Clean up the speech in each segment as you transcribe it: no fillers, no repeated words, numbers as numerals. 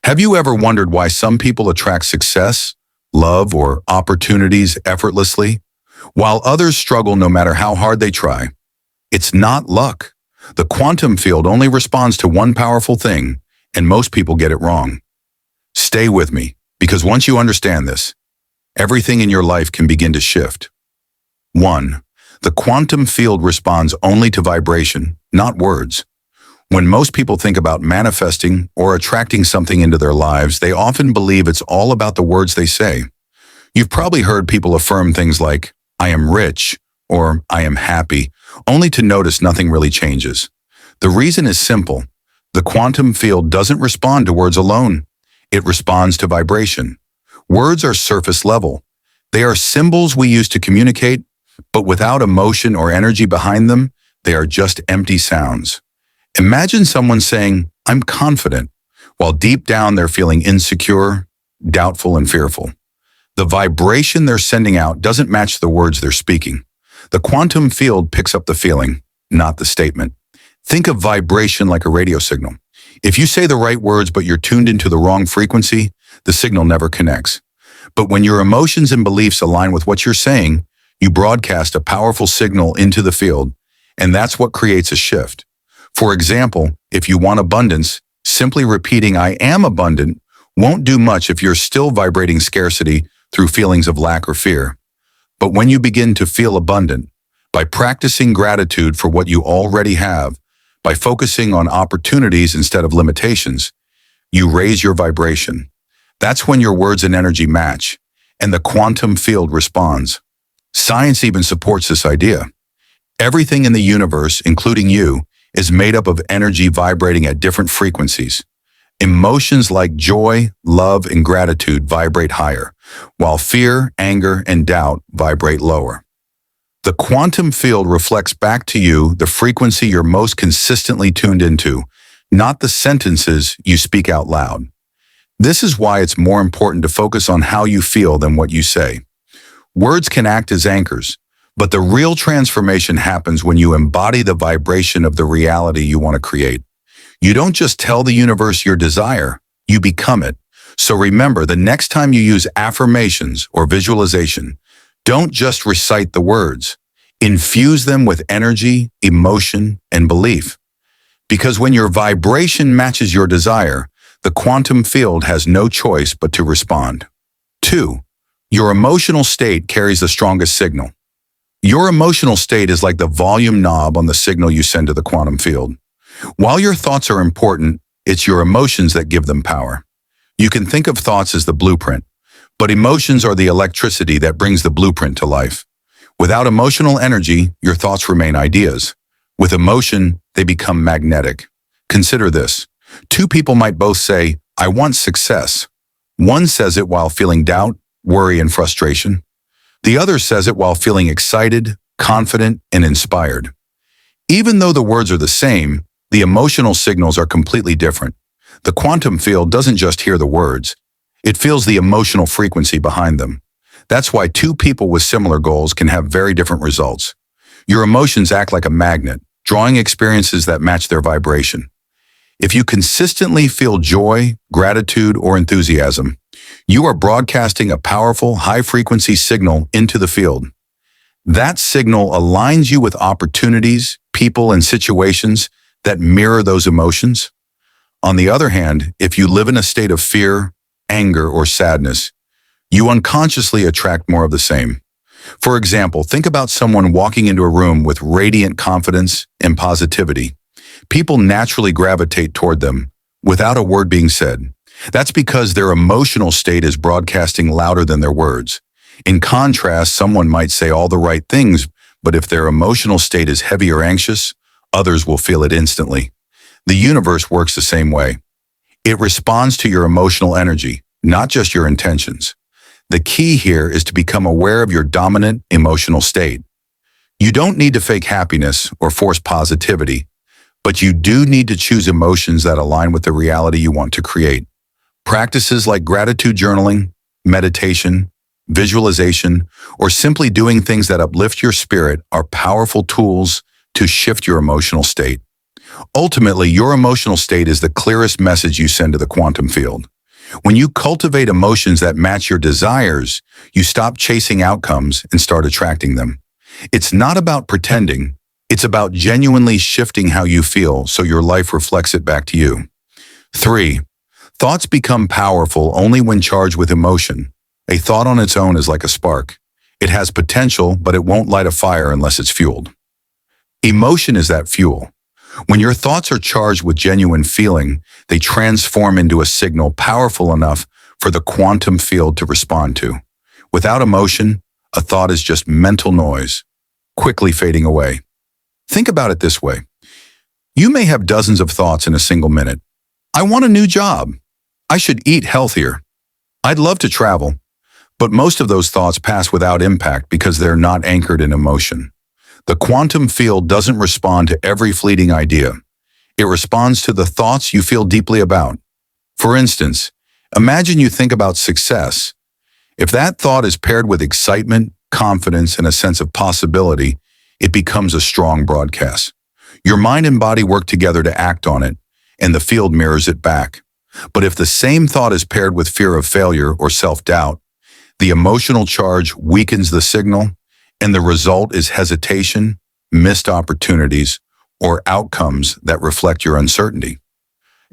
Have you ever wondered why some people attract success, love, or opportunities effortlessly, while others struggle no matter how hard they try? It's not luck. The quantum field only responds to one powerful thing, and most people get it wrong. Stay with me, because once you understand this, everything in your life can begin to shift. 1. The quantum field responds only to vibration, not words. When most people think about manifesting or attracting something into their lives, they often believe it's all about the words they say. You've probably heard people affirm things like, "I am rich," or "I am happy," only to notice nothing really changes. The reason is simple. The quantum field doesn't respond to words alone. It responds to vibration. Words are surface level. They are symbols we use to communicate, but without emotion or energy behind them, they are just empty sounds. Imagine someone saying, "I'm confident," while deep down they're feeling insecure, doubtful, and fearful. The vibration they're sending out doesn't match the words they're speaking. The quantum field picks up the feeling, not the statement. Think of vibration like a radio signal. If you say the right words but you're tuned into the wrong frequency, the signal never connects. But when your emotions and beliefs align with what you're saying, you broadcast a powerful signal into the field, and that's what creates a shift. For example, if you want abundance, simply repeating "I am abundant" won't do much if you're still vibrating scarcity through feelings of lack or fear. But when you begin to feel abundant, by practicing gratitude for what you already have, by focusing on opportunities instead of limitations, you raise your vibration. That's when your words and energy match, and the quantum field responds. Science even supports this idea. Everything in the universe, including you, is made up of energy vibrating at different frequencies. Emotions like joy, love, and gratitude vibrate higher, while fear, anger, and doubt vibrate lower. The quantum field reflects back to you the frequency you're most consistently tuned into, not the sentences you speak out loud. This is why it's more important to focus on how you feel than what you say. Words can act as anchors, but the real transformation happens when you embody the vibration of the reality you want to create. You don't just tell the universe your desire, you become it. So remember, the next time you use affirmations or visualization, don't just recite the words. Infuse them with energy, emotion, and belief. Because when your vibration matches your desire, the quantum field has no choice but to respond. 2. Your emotional state carries the strongest signal. Your emotional state is like the volume knob on the signal you send to the quantum field. While your thoughts are important, it's your emotions that give them power. You can think of thoughts as the blueprint, but emotions are the electricity that brings the blueprint to life. Without emotional energy, your thoughts remain ideas. With emotion, they become magnetic. Consider this. 2 people might both say, "I want success." One says it while feeling doubt, worry, and frustration. The other says it while feeling excited, confident, and inspired. Even though the words are the same, the emotional signals are completely different. The quantum field doesn't just hear the words. It feels the emotional frequency behind them. That's why 2 people with similar goals can have very different results. Your emotions act like a magnet, drawing experiences that match their vibration. If you consistently feel joy, gratitude, or enthusiasm, you are broadcasting a powerful, high-frequency signal into the field. That signal aligns you with opportunities, people, and situations that mirror those emotions. On the other hand, if you live in a state of fear, anger, or sadness, you unconsciously attract more of the same. For example, think about someone walking into a room with radiant confidence and positivity. People naturally gravitate toward them without a word being said. That's because their emotional state is broadcasting louder than their words. In contrast, someone might say all the right things, but if their emotional state is heavy or anxious, others will feel it instantly. The universe works the same way. It responds to your emotional energy, not just your intentions. The key here is to become aware of your dominant emotional state. You don't need to fake happiness or force positivity, but you do need to choose emotions that align with the reality you want to create. Practices like gratitude journaling, meditation, visualization, or simply doing things that uplift your spirit are powerful tools to shift your emotional state. Ultimately, your emotional state is the clearest message you send to the quantum field. When you cultivate emotions that match your desires, you stop chasing outcomes and start attracting them. It's not about pretending, it's about genuinely shifting how you feel so your life reflects it back to you. 3. Thoughts become powerful only when charged with emotion. A thought on its own is like a spark. It has potential, but it won't light a fire unless it's fueled. Emotion is that fuel. When your thoughts are charged with genuine feeling, they transform into a signal powerful enough for the quantum field to respond to. Without emotion, a thought is just mental noise, quickly fading away. Think about it this way. You may have dozens of thoughts in a single minute. I want a new job. I should eat healthier. I'd love to travel. But most of those thoughts pass without impact because they're not anchored in emotion. The quantum field doesn't respond to every fleeting idea. It responds to the thoughts you feel deeply about. For instance, imagine you think about success. If that thought is paired with excitement, confidence, and a sense of possibility, it becomes a strong broadcast. Your mind and body work together to act on it, and the field mirrors it back. But if the same thought is paired with fear of failure or self-doubt, the emotional charge weakens the signal, and the result is hesitation, missed opportunities, or outcomes that reflect your uncertainty.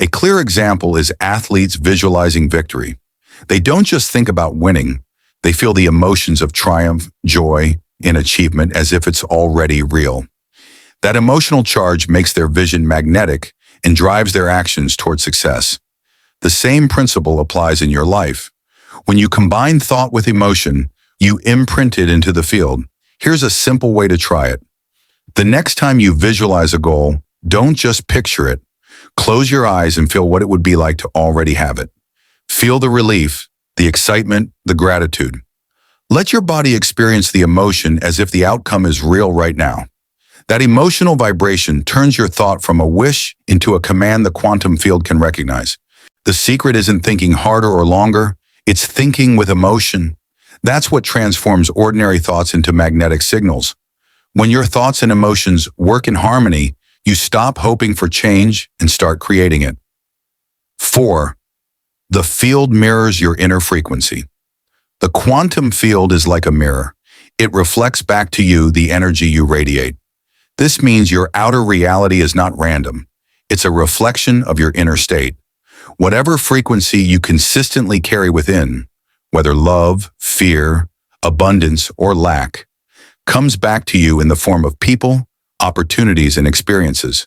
A clear example is athletes visualizing victory. They don't just think about winning, they feel the emotions of triumph, joy, and achievement as if it's already real. That emotional charge makes their vision magnetic and drives their actions toward success. The same principle applies in your life. When you combine thought with emotion, you imprint it into the field. Here's a simple way to try it. The next time you visualize a goal, don't just picture it. Close your eyes and feel what it would be like to already have it. Feel the relief, the excitement, the gratitude. Let your body experience the emotion as if the outcome is real right now. That emotional vibration turns your thought from a wish into a command the quantum field can recognize. The secret isn't thinking harder or longer, it's thinking with emotion. That's what transforms ordinary thoughts into magnetic signals. When your thoughts and emotions work in harmony, you stop hoping for change and start creating it. 4. The field mirrors your inner frequency. The quantum field is like a mirror. It reflects back to you the energy you radiate. This means your outer reality is not random. It's a reflection of your inner state. Whatever frequency you consistently carry within, whether love, fear, abundance, or lack, comes back to you in the form of people, opportunities, and experiences.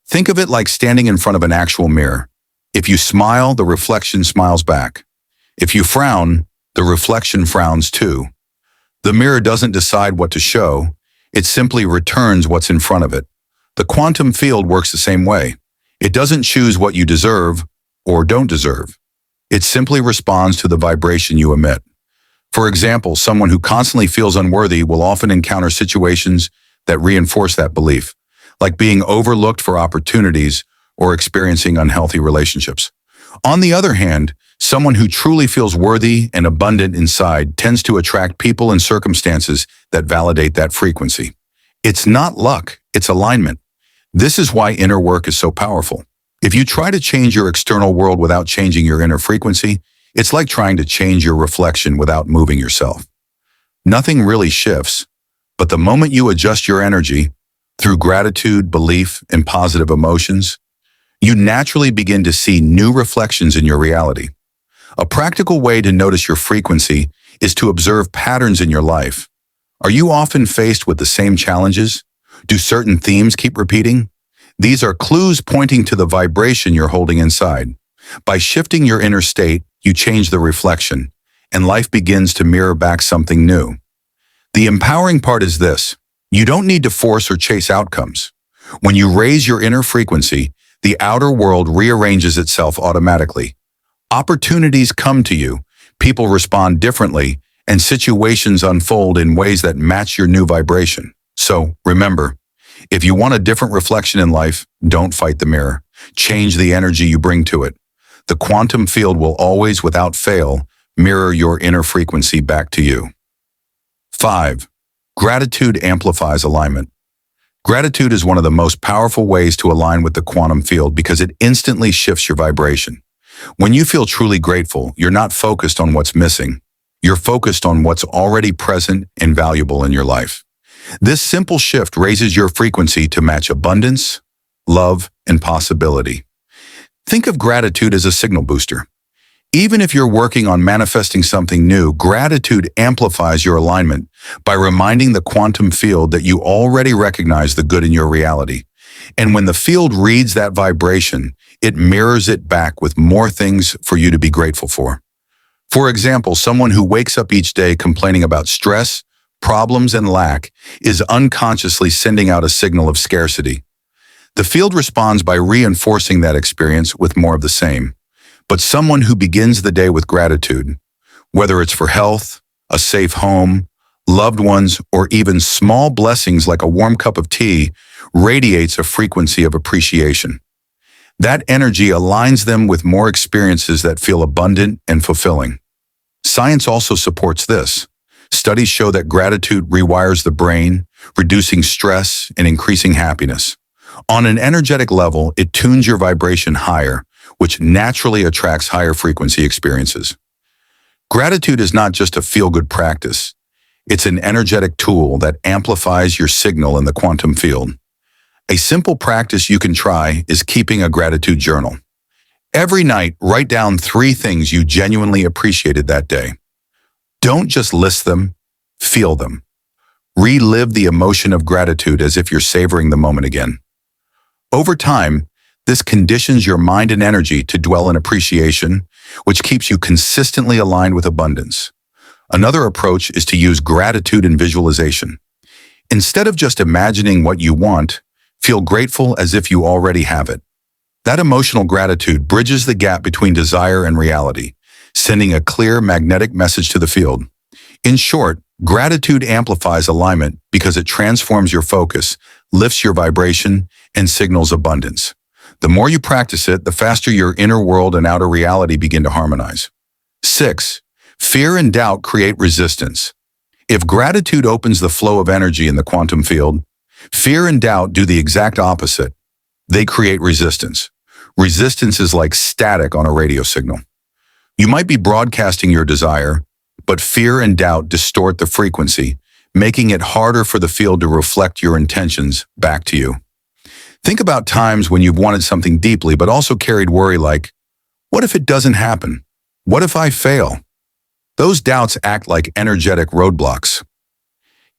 Think of it like standing in front of an actual mirror. If you smile, the reflection smiles back. If you frown, the reflection frowns too. The mirror doesn't decide what to show, it simply returns what's in front of it. The quantum field works the same way. It doesn't choose what you deserve or don't deserve. It simply responds to the vibration you emit. For example, someone who constantly feels unworthy will often encounter situations that reinforce that belief, like being overlooked for opportunities or experiencing unhealthy relationships. On the other hand, someone who truly feels worthy and abundant inside tends to attract people and circumstances that validate that frequency. It's not luck, it's alignment. This is why inner work is so powerful. If you try to change your external world without changing your inner frequency, it's like trying to change your reflection without moving yourself. Nothing really shifts, but the moment you adjust your energy, through gratitude, belief, and positive emotions, you naturally begin to see new reflections in your reality. A practical way to notice your frequency is to observe patterns in your life. Are you often faced with the same challenges? Do certain themes keep repeating? These are clues pointing to the vibration you're holding inside. By shifting your inner state, you change the reflection, and life begins to mirror back something new. The empowering part is this: you don't need to force or chase outcomes. When you raise your inner frequency, the outer world rearranges itself automatically. Opportunities come to you, people respond differently, and situations unfold in ways that match your new vibration. So, remember, if you want a different reflection in life, don't fight the mirror. Change the energy you bring to it. The quantum field will always, without fail, mirror your inner frequency back to you. 5. Gratitude amplifies alignment. Gratitude is one of the most powerful ways to align with the quantum field because it instantly shifts your vibration. When you feel truly grateful, you're not focused on what's missing. You're focused on what's already present and valuable in your life. This simple shift raises your frequency to match abundance, love, and possibility. Think of gratitude as a signal booster. Even if you're working on manifesting something new, gratitude amplifies your alignment by reminding the quantum field that you already recognize the good in your reality. And when the field reads that vibration, it mirrors it back with more things for you to be grateful for. For example, someone who wakes up each day complaining about stress, problems, and lack is unconsciously sending out a signal of scarcity. The field responds by reinforcing that experience with more of the same. But someone who begins the day with gratitude, whether it's for health, a safe home, loved ones, or even small blessings like a warm cup of tea, radiates a frequency of appreciation. That energy aligns them with more experiences that feel abundant and fulfilling. Science also supports this. Studies show that gratitude rewires the brain, reducing stress and increasing happiness. On an energetic level, it tunes your vibration higher, which naturally attracts higher frequency experiences. Gratitude is not just a feel-good practice. It's an energetic tool that amplifies your signal in the quantum field. A simple practice you can try is keeping a gratitude journal. Every night, write down 3 things you genuinely appreciated that day. Don't just list them, feel them. Relive the emotion of gratitude as if you're savoring the moment again. Over time, this conditions your mind and energy to dwell in appreciation, which keeps you consistently aligned with abundance. Another approach is to use gratitude in visualization. Instead of just imagining what you want, feel grateful as if you already have it. That emotional gratitude bridges the gap between desire and reality, sending a clear magnetic message to the field. In short, gratitude amplifies alignment because it transforms your focus, lifts your vibration, and signals abundance. The more you practice it, the faster your inner world and outer reality begin to harmonize. 6. Fear and doubt create resistance. If gratitude opens the flow of energy in the quantum field, fear and doubt do the exact opposite. They create resistance. Resistance is like static on a radio signal. You might be broadcasting your desire, but fear and doubt distort the frequency, making it harder for the field to reflect your intentions back to you. Think about times when you've wanted something deeply but also carried worry like, what if it doesn't happen? What if I fail? Those doubts act like energetic roadblocks.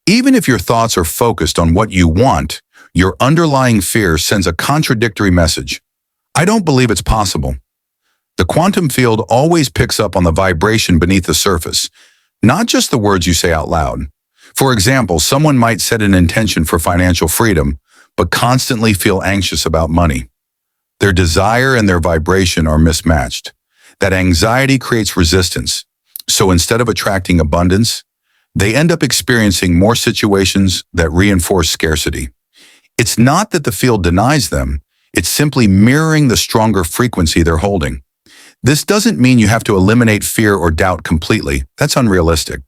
Even if your thoughts are focused on what you want, your underlying fear sends a contradictory message. I don't believe it's possible. The quantum field always picks up on the vibration beneath the surface, not just the words you say out loud. For example, someone might set an intention for financial freedom, but constantly feel anxious about money. Their desire and their vibration are mismatched. That anxiety creates resistance. So instead of attracting abundance, they end up experiencing more situations that reinforce scarcity. It's not that the field denies them, it's simply mirroring the stronger frequency they're holding. This doesn't mean you have to eliminate fear or doubt completely. That's unrealistic.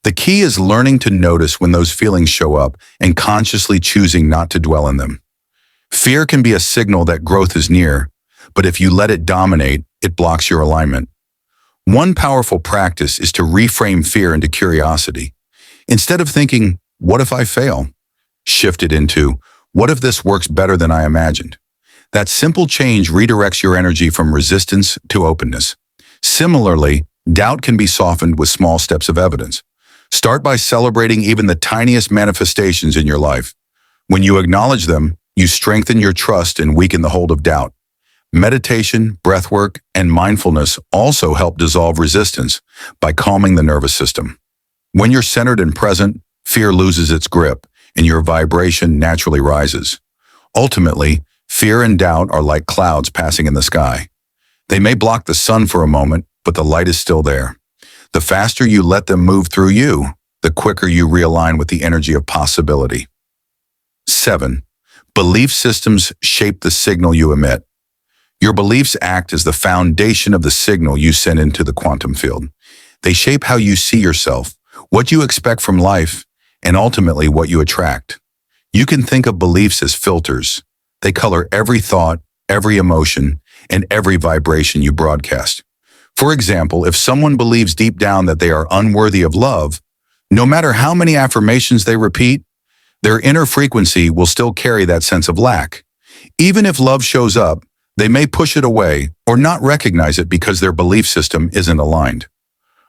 The key is learning to notice when those feelings show up and consciously choosing not to dwell in them. Fear can be a signal that growth is near, but if you let it dominate, it blocks your alignment. One powerful practice is to reframe fear into curiosity. Instead of thinking, what if I fail? Shift it into, what if this works better than I imagined? That simple change redirects your energy from resistance to openness. Similarly, doubt can be softened with small steps of evidence. Start by celebrating even the tiniest manifestations in your life. When you acknowledge them, you strengthen your trust and weaken the hold of doubt. Meditation, breathwork, and mindfulness also help dissolve resistance by calming the nervous system. When you're centered and present, fear loses its grip and your vibration naturally rises. Ultimately, fear and doubt are like clouds passing in the sky. They may block the sun for a moment, but the light is still there. The faster you let them move through you, the quicker you realign with the energy of possibility. 7. Belief systems shape the signal you emit. Your beliefs act as the foundation of the signal you send into the quantum field. They shape how you see yourself, what you expect from life, and ultimately what you attract. You can think of beliefs as filters. They color every thought, every emotion, and every vibration you broadcast. For example, if someone believes deep down that they are unworthy of love, no matter how many affirmations they repeat, their inner frequency will still carry that sense of lack. Even if love shows up, they may push it away or not recognize it because their belief system isn't aligned.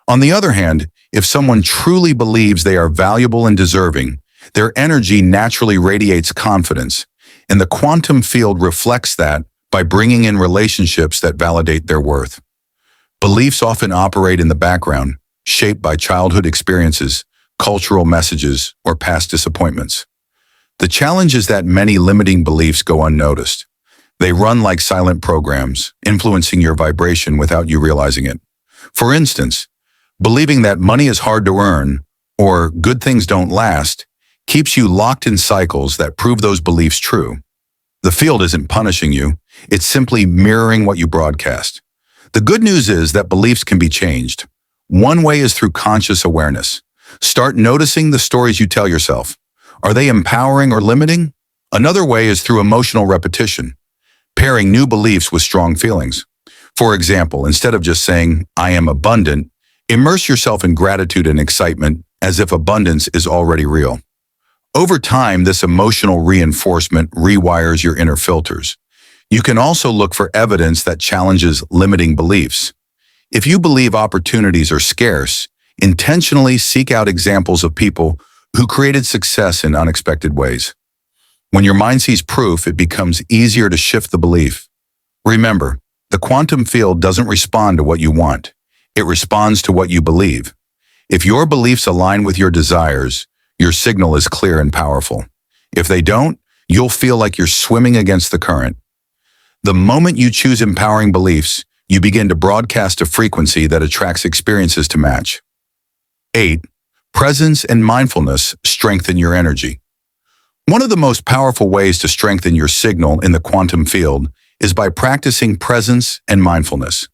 On the other hand, if someone truly believes they are valuable and deserving, their energy naturally radiates confidence, and the quantum field reflects that by bringing in relationships that validate their worth. Beliefs often operate in the background, shaped by childhood experiences, cultural messages, or past disappointments. The challenge is that many limiting beliefs go unnoticed. They run like silent programs, influencing your vibration without you realizing it. For instance, believing that money is hard to earn or good things don't last keeps you locked in cycles that prove those beliefs true. The field isn't punishing you, it's simply mirroring what you broadcast. The good news is that beliefs can be changed. One way is through conscious awareness. Start noticing the stories you tell yourself. Are they empowering or limiting? Another way is through emotional repetition, pairing new beliefs with strong feelings. For example, instead of just saying, "I am abundant," immerse yourself in gratitude and excitement as if abundance is already real. Over time, this emotional reinforcement rewires your inner filters. You can also look for evidence that challenges limiting beliefs. If you believe opportunities are scarce, intentionally seek out examples of people who created success in unexpected ways. When your mind sees proof, it becomes easier to shift the belief. Remember, the quantum field doesn't respond to what you want. It responds to what you believe. If your beliefs align with your desires, your signal is clear and powerful. If they don't, you'll feel like you're swimming against the current. The moment you choose empowering beliefs, you begin to broadcast a frequency that attracts experiences to match. 8. Presence and mindfulness strengthen your energy. One of the most powerful ways to strengthen your signal in the quantum field is by practicing presence and mindfulness.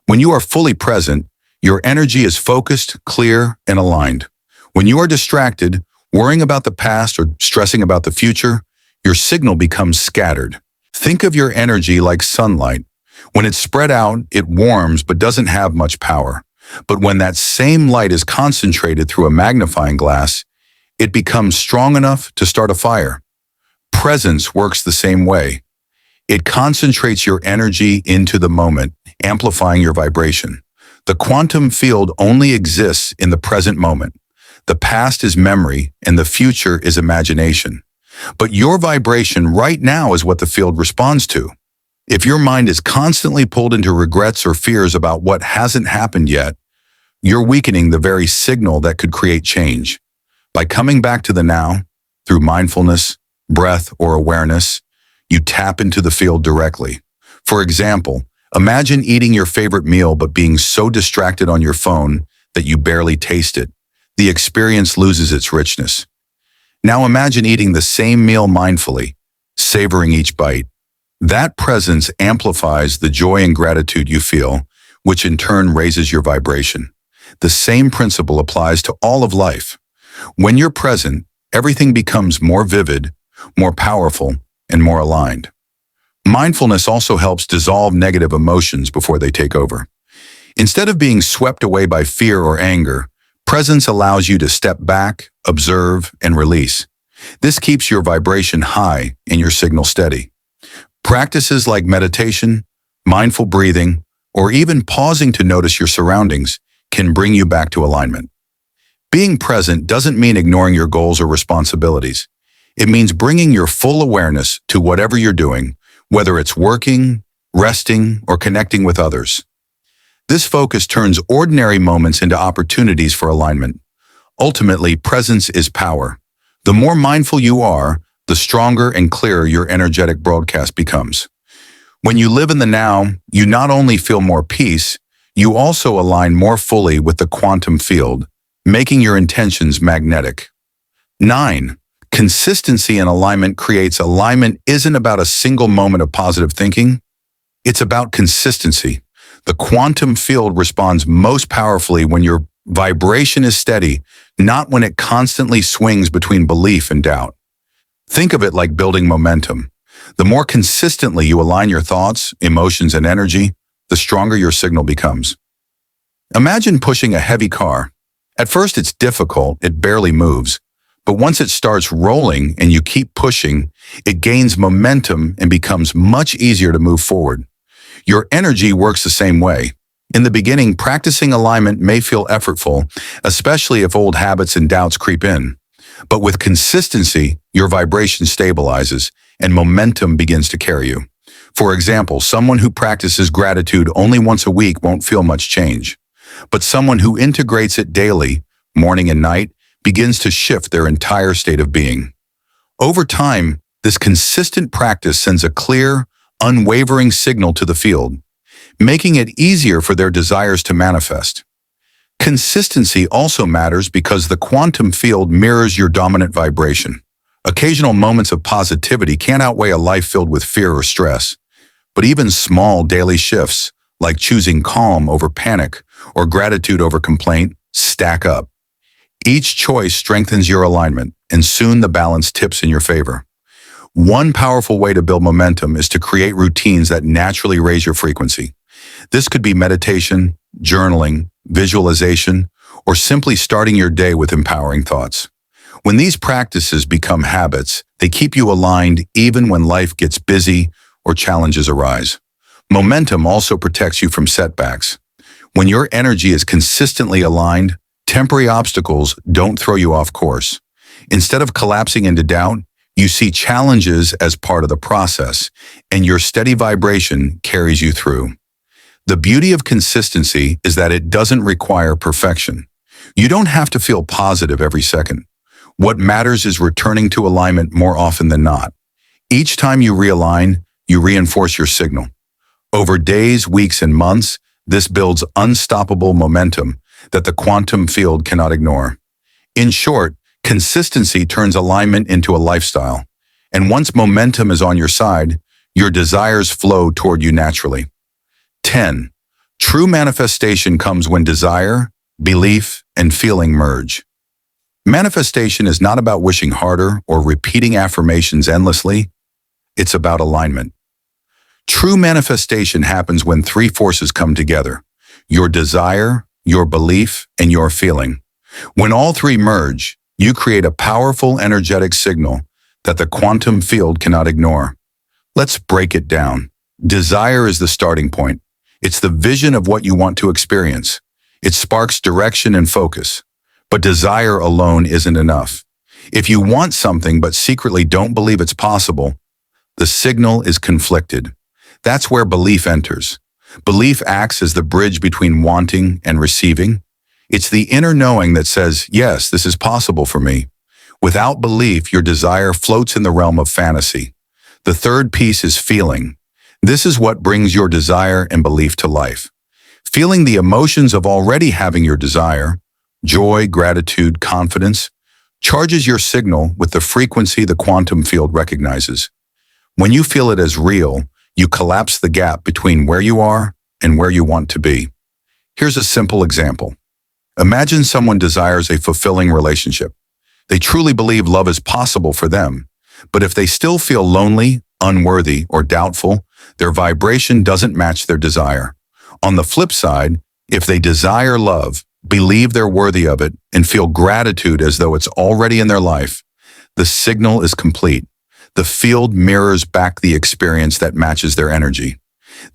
When you are fully present, your energy is focused, clear, and aligned. When you are distracted, worrying about the past or stressing about the future, your signal becomes scattered. Think of your energy like sunlight. When it's spread out, it warms but doesn't have much power. But when that same light is concentrated through a magnifying glass, it becomes strong enough to start a fire. Presence works the same way. It concentrates your energy into the moment, amplifying your vibration. The quantum field only exists in the present moment. The past is memory, and the future is imagination. But your vibration right now is what the field responds to. If your mind is constantly pulled into regrets or fears about what hasn't happened yet, you're weakening the very signal that could create change. By coming back to the now, through mindfulness, breath, or awareness, you tap into the field directly. For example, imagine eating your favorite meal but being so distracted on your phone that you barely taste it. The experience loses its richness. Now imagine eating the same meal mindfully, savoring each bite. That presence amplifies the joy and gratitude you feel, which in turn raises your vibration. The same principle applies to all of life. When you're present, everything becomes more vivid, more powerful, and more aligned. Mindfulness also helps dissolve negative emotions before they take over. Instead of being swept away by fear or anger, presence allows you to step back, observe, and release. This keeps your vibration high and your signal steady. Practices like meditation, mindful breathing, or even pausing to notice your surroundings can bring you back to alignment. Being present doesn't mean ignoring your goals or responsibilities. It means bringing your full awareness to whatever you're doing, whether it's working, resting, or connecting with others. This focus turns ordinary moments into opportunities for alignment. Ultimately, presence is power. The more mindful you are, the stronger and clearer your energetic broadcast becomes. When you live in the now, you not only feel more peace, you also align more fully with the quantum field, making your intentions magnetic. 9. Consistency and alignment creates alignment isn't about a single moment of positive thinking. It's about consistency. The quantum field responds most powerfully when your vibration is steady, not when it constantly swings between belief and doubt. Think of it like building momentum. The more consistently you align your thoughts, emotions, and energy, the stronger your signal becomes. Imagine pushing a heavy car. At first it's difficult, it barely moves. But once it starts rolling and you keep pushing, it gains momentum and becomes much easier to move forward. Your energy works the same way. In the beginning, practicing alignment may feel effortful, especially if old habits and doubts creep in. But with consistency, your vibration stabilizes and momentum begins to carry you. For example, someone who practices gratitude only once a week won't feel much change. But someone who integrates it daily, morning and night, begins to shift their entire state of being. Over time, this consistent practice sends a clear, unwavering signal to the field, making it easier for their desires to manifest. Consistency also matters because the quantum field mirrors your dominant vibration. Occasional moments of positivity can't outweigh a life filled with fear or stress. But even small daily shifts, like choosing calm over panic or gratitude over complaint, stack up. Each choice strengthens your alignment, and soon the balance tips in your favor. One powerful way to build momentum is to create routines that naturally raise your frequency. This could be meditation, journaling, visualization, or simply starting your day with empowering thoughts. When these practices become habits, they keep you aligned even when life gets busy or challenges arise. Momentum also protects you from setbacks. When your energy is consistently aligned, temporary obstacles don't throw you off course. Instead of collapsing into doubt, you see challenges as part of the process, and your steady vibration carries you through. The beauty of consistency is that it doesn't require perfection. You don't have to feel positive every second. What matters is returning to alignment more often than not. Each time you realign, you reinforce your signal. Over days, weeks, and months, this builds unstoppable momentum that the quantum field cannot ignore. In short, consistency turns alignment into a lifestyle. And once momentum is on your side, your desires flow toward you naturally. 10. True manifestation comes when desire, belief, and feeling merge. Manifestation is not about wishing harder or repeating affirmations endlessly. It's about alignment. True manifestation happens when three forces come together: your desire, your belief, and your feeling. When all three merge, you create a powerful energetic signal that the quantum field cannot ignore. Let's break it down. Desire is the starting point. It's the vision of what you want to experience. It sparks direction and focus. But desire alone isn't enough. If you want something but secretly don't believe it's possible, the signal is conflicted. That's where belief enters. Belief acts as the bridge between wanting and receiving. It's the inner knowing that says, yes, this is possible for me. Without belief, your desire floats in the realm of fantasy. The third piece is feeling. This is what brings your desire and belief to life. Feeling the emotions of already having your desire, joy, gratitude, confidence, charges your signal with the frequency the quantum field recognizes. When you feel it as real, you collapse the gap between where you are and where you want to be. Here's a simple example. Imagine someone desires a fulfilling relationship. They truly believe love is possible for them, but if they still feel lonely, unworthy, or doubtful, their vibration doesn't match their desire. On the flip side, if they desire love, believe they're worthy of it, and feel gratitude as though it's already in their life, the signal is complete. The field mirrors back the experience that matches their energy.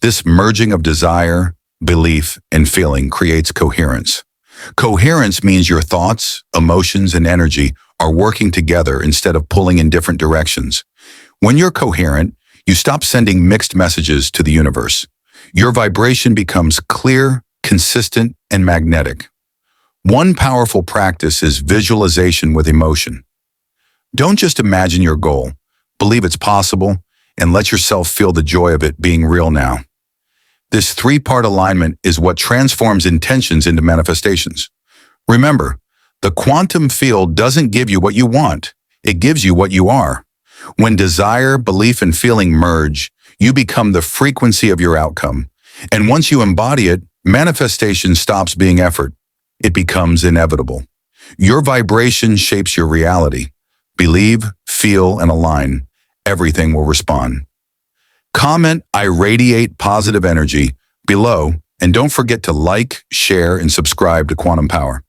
This merging of desire, belief, and feeling creates coherence. Coherence means your thoughts, emotions, and energy are working together instead of pulling in different directions. When you're coherent, you stop sending mixed messages to the universe. Your vibration becomes clear, consistent, and magnetic. One powerful practice is visualization with emotion. Don't just imagine your goal. Believe it's possible, and let yourself feel the joy of it being real now. This three-part alignment is what transforms intentions into manifestations. Remember, the quantum field doesn't give you what you want. It gives you what you are. When desire, belief, and feeling merge, you become the frequency of your outcome. And once you embody it, manifestation stops being effort. It becomes inevitable. Your vibration shapes your reality. Believe, feel, and align. Everything will respond. Comment "I radiate positive energy" below, and don't forget to like, share, and subscribe to Quantum Power.